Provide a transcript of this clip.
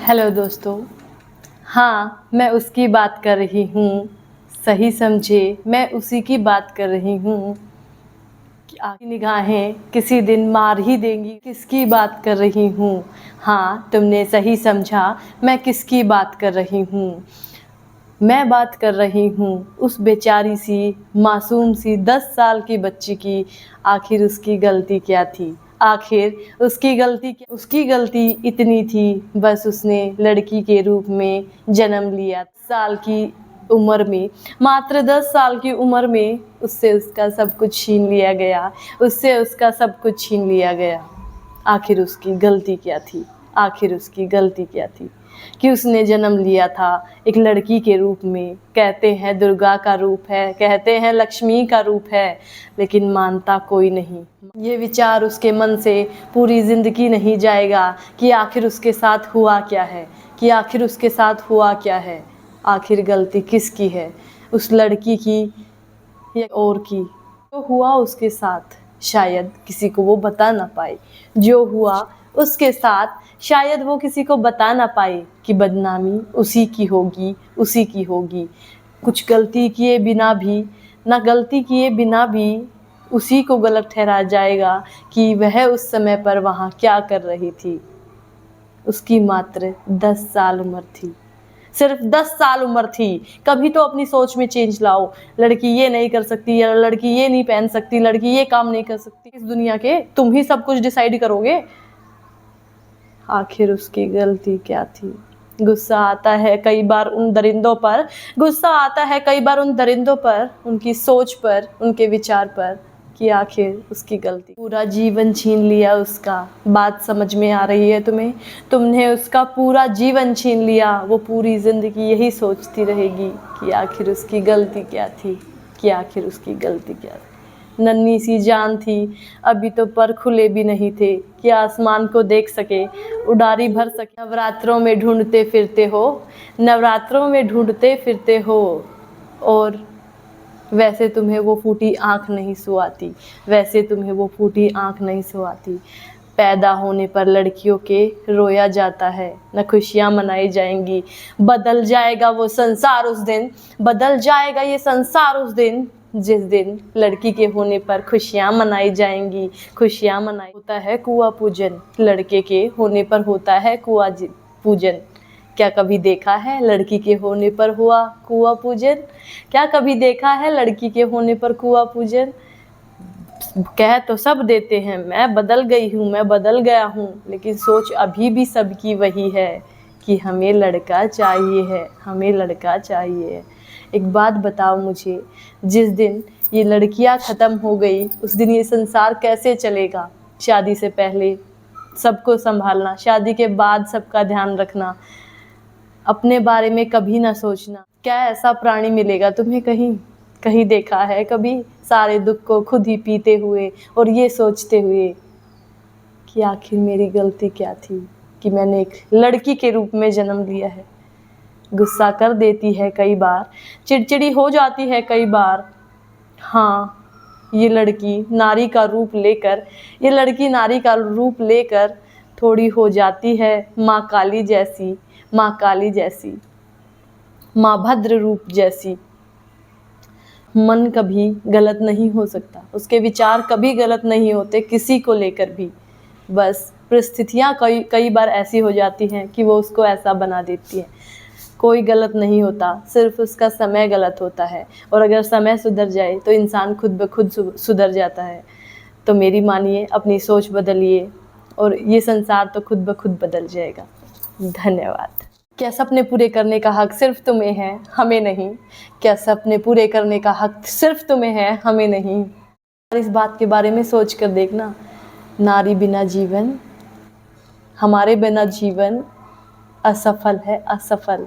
Hello दोस्तों। हाँ, मैं उसकी बात कर रही हूँ। सही समझे, मैं उसी की बात कर रही हूँ कि आपकी निगाहें किसी दिन मार ही देंगी। किसकी बात कर रही हूँ? हाँ, तुमने सही समझा, मैं किसकी बात कर रही हूँ। मैं बात कर रही हूँ उस बेचारी सी मासूम सी 10 साल की बच्ची की। आखिर उसकी गलती क्या थी? आखिर उसकी गलती इतनी थी, बस उसने लड़की के रूप में जन्म लिया। साल की उम्र में, मात्र 10 साल की उम्र में उससे उसका सब कुछ छीन लिया गया। उससे उसका सब कुछ छीन लिया गया। आखिर उसकी गलती क्या थी? आखिर उसकी गलती क्या थी कि उसने जन्म लिया था एक लड़की के रूप में। कहते हैं दुर्गा का रूप है, कहते हैं लक्ष्मी का रूप है, लेकिन मानता कोई नहीं। ये विचार उसके मन से पूरी ज़िंदगी नहीं जाएगा कि आखिर उसके साथ हुआ क्या है, कि आखिर उसके साथ हुआ क्या है। आखिर गलती किसकी है, उस लड़की की या और की? जो हुआ उसके साथ शायद किसी को वो बता ना पाए। जो हुआ उसके साथ शायद वो किसी को बता ना पाए कि बदनामी उसी की होगी, उसी की होगी। कुछ गलती किए बिना भी, ना गलती किए बिना भी उसी को गलत ठहराया जाएगा कि वह उस समय पर वहाँ क्या कर रही थी। उसकी मात्र 10 साल उम्र थी, सिर्फ 10 साल उम्र थी। कभी तो अपनी सोच में चेंज लाओ। लड़की ये नहीं कर सकती, या लड़की ये नहीं पहन सकती, लड़की ये काम नहीं कर सकती। इस दुनिया के तुम ही सब कुछ डिसाइड करोगे। आखिर उसकी गलती क्या थी? गुस्सा आता है कई बार उन दरिंदों पर, गुस्सा आता है कई बार उन दरिंदों पर, उनकी सोच पर, उनके विचार पर, कि आखिर उसकी गलती। पूरा जीवन छीन लिया उसका। बात समझ में आ रही है तुम्हें? तुमने उसका पूरा जीवन छीन लिया। वो पूरी ज़िंदगी यही सोचती रहेगी कि आखिर उसकी गलती क्या थी, कि आखिर उसकी गलती क्या थी। नन्ही सी जान थी, अभी तो पर खुले भी नहीं थे कि आसमान को देख सके, उड़ारी भर सके। नवरात्रों में ढूंढते फिरते हो, नवरात्रों में ढूंढते फिरते हो, और वैसे तुम्हें वो फूटी आँख नहीं सुहाती, वैसे तुम्हें वो फूटी आँख नहीं सुहाती। पैदा होने पर लड़कियों के रोया जाता है, न खुशियाँ मनाई जाएंगी। बदल जाएगा वो संसार उस दिन, बदल जाएगा ये संसार उस दिन, जिस दिन लड़की के होने पर खुशियाँ मनाई जाएंगी। खुशियाँ मनाई होता है कुआं पूजन, लड़के के होने पर होता है कुआं पूजन। क्या कभी देखा है लड़की के होने पर हुआ कुआं पूजन? क्या कभी देखा है लड़की के होने पर कुआं पूजन? कह तो सब देते हैं मैं बदल गई हूँ, मैं बदल गया हूँ, लेकिन सोच अभी भी सबकी वही है कि हमें लड़का चाहिए है, हमें लड़का चाहिए है। एक बात बताओ मुझे, जिस दिन ये लड़कियाँ ख़त्म हो गई उस दिन ये संसार कैसे चलेगा? शादी से पहले सबको संभालना, शादी के बाद सबका ध्यान रखना, अपने बारे में कभी ना सोचना। क्या ऐसा प्राणी मिलेगा तुम्हें कहीं? कहीं देखा है कभी सारे दुख को खुद ही पीते हुए और ये सोचते हुए कि आखिर मेरी गलती क्या थी कि मैंने एक लड़की के रूप में जन्म लिया है? गुस्सा कर देती है कई बार, चिड़चिड़ी हो जाती है कई बार। हाँ, ये लड़की नारी का रूप लेकर, ये लड़की नारी का रूप लेकर थोड़ी हो जाती है माँ काली जैसी, माँ काली जैसी, माँ भद्र रूप जैसी। मन कभी गलत नहीं हो सकता, उसके विचार कभी गलत नहीं होते किसी को लेकर भी। बस परिस्थितियाँ कई कई बार ऐसी हो जाती हैं कि वो उसको ऐसा बना देती हैं। कोई गलत नहीं होता, सिर्फ उसका समय गलत होता है, और अगर समय सुधर जाए तो इंसान खुद ब खुद सुधर जाता है। तो मेरी मानिए, अपनी सोच बदलिए और ये संसार तो खुद ब खुद बदल जाएगा। धन्यवाद। क्या सपने पूरे करने का हक सिर्फ तुम्हें है, हमें नहीं? क्या सपने पूरे करने का हक सिर्फ तुम्हें है, हमें नहीं? और इस बात के बारे में सोच कर देखना, नारी बिना जीवन, हमारे बिना जीवन असफल है, असफल।